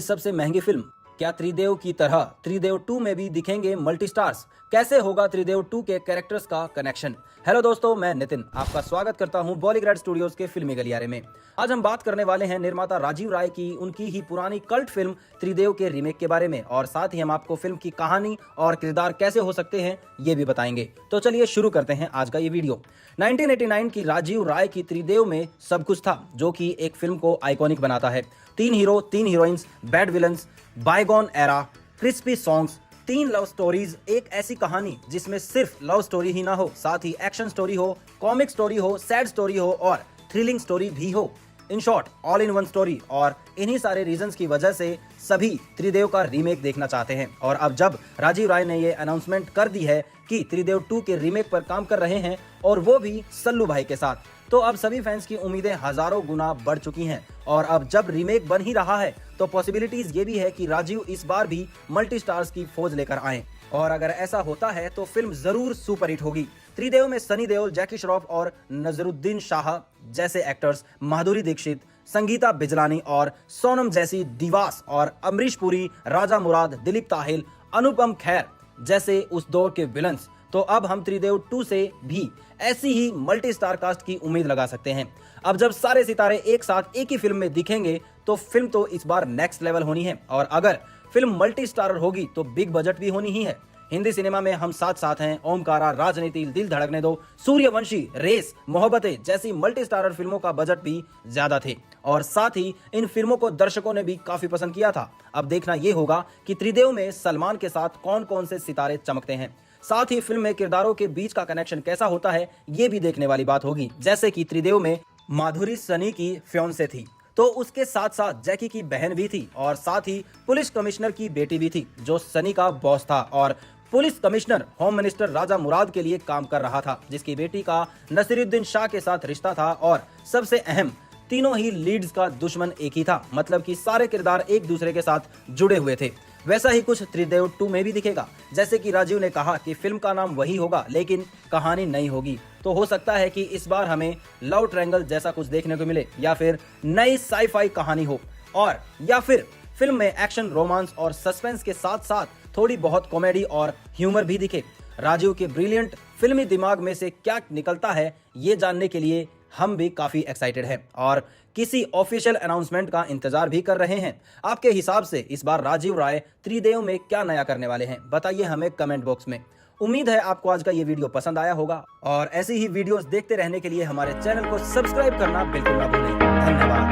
सबसे महंगी फिल्म? क्या त्रिदेव की तरह त्रिदेव 2 में भी दिखेंगे मल्टी स्टार्स? कैसे होगा त्रिदेव 2 के कैरेक्टर्स का कनेक्शन? हेलो दोस्तों, मैं नितिन आपका स्वागत करता हूं बॉलीग्रेड स्टूडियोज के फिल्मी गलियारे में। आज हम बात करने वाले हैं निर्माता राजीव राय की उनकी ही पुरानी कल्ट फिल्म त्रिदेव के रीमेक के बारे में, और साथ ही हम आपको फिल्म की कहानी और किरदार कैसे हो सकते हैं ये भी बताएंगे। तो चलिए शुरू करते हैं आज का ये वीडियो। 1989 की राजीव राय की त्रिदेव में सब कुछ था जो कि एक फिल्म को आइकॉनिक बनाता है। 3 hero, 3 heroines, bad villains, bygone era, crispy songs, 3 love stories, एक ऐसी कहानी जिसमें सिर्फ लव स्टोरी ही ना हो, साथ ही एक्शन स्टोरी हो, कॉमिक स्टोरी हो, सैड स्टोरी हो और थ्रिलिंग स्टोरी भी हो। In short, all in one story. और इन्हीं सारे रीजंस की वजह से सभी त्रिदेव का रीमेक देखना चाहते हैं। और अब जब राजीव राय ने ये अनाउंसमेंट कर दी है कि त्रिदेव 2 के रीमेक पर काम कर रहे हैं, और वो भी सल्लू भाई के साथ, तो अब सभी फैंस की उम्मीदें हजारों गुना बढ़ चुकी हैं। और अब जब रीमेक बन ही रहा है तो पॉसिबिलिटीज ये भी है कि राजीव इस बार भी मल्टी स्टार्स की फौज लेकर आए। और अगर ऐसा होता है तो फिल्म जरूर सुपरहिट होगी। त्रिदेव में सनी देओल, जैकी श्रॉफ और नजरुद्दीन शाह जैसे एक्टर्स, माधुरी दीक्षित, संगीता बिजलानी और सोनम जैसी दिवास, और अमरीश पुरी, राजा मुराद, दिलीप ताहिल, अनुपम खेर जैसे उस दौर के विलन्स। तो अब हम त्रिदेव 2 से भी ऐसी ही मल्टी स्टार कास्ट की उम्मीद लगा सकते हैं। अब जब सारे सितारे एक साथ एक ही फिल्म में दिखेंगे तो फिल्म तो इस बार नेक्स्ट लेवल होनी है। और अगर फिल्म मल्टी स्टारर होगी तो बिग बजट भी होनी ही है। हिंदी सिनेमा में हम साथ साथ हैं, ओमकारा, राजनीति, दिल धड़कने दो, सूर्यवंशी, रेस, मोहब्बतें जैसी मल्टी स्टारर फिल्मों का बजट भी ज्यादा थे, और साथ ही इन फिल्मों को दर्शकों ने भी काफी पसंद किया था। अब देखना यह होगा कि त्रिदेव में सलमान के साथ कौन कौन से सितारे चमकते हैं। साथ ही फिल्म में किरदारों के बीच का कनेक्शन कैसा होता है ये भी देखने वाली बात होगी। जैसे कि त्रिदेव में माधुरी सनी की फियांसे थी, तो उसके साथ साथ जैकी की बहन भी थी, और साथ ही पुलिस कमिश्नर की बेटी भी थी जो सनी का बॉस था, और पुलिस कमिश्नर होम मिनिस्टर राजा मुराद के लिए काम कर रहा था, जिसकी बेटी का नसीरुद्दीन शाह के साथ रिश्ता था। और सबसे अहम, तीनों ही लीड्स का दुश्मन एक ही था, मतलब कि सारे किरदार एक दूसरे के साथ जुड़े हुए थे। वैसा ही कुछ त्रिदेव 2 में भी दिखेगा। जैसे कि राजीव ने कहा कि फिल्म का नाम वही होगा लेकिन कहानी नई होगी, तो हो सकता है कि इस बार हमें लव ट्रायंगल जैसा कुछ देखने को मिले, या फिर नई साई-फाई कहानी हो, और या फिर फिल्म में एक्शन, रोमांस और सस्पेंस के साथ साथ थोड़ी बहुत कॉमेडी और ह्यूमर भी दिखे। राजीव के ब्रिलियंट फिल्मी दिमाग में से क्या निकलता है ये जानने के लिए हम भी काफी एक्साइटेड हैं, और किसी ऑफिशियल अनाउंसमेंट का इंतजार भी कर रहे हैं। आपके हिसाब से इस बार राजीव राय त्रिदेव में क्या नया करने वाले हैं, बताइए हमें कमेंट बॉक्स में। उम्मीद है आपको आज का ये वीडियो पसंद आया होगा, और ऐसी ही वीडियोस देखते रहने के लिए हमारे चैनल को सब्सक्राइब करना बिल्कुल ना भूलें। धन्यवाद।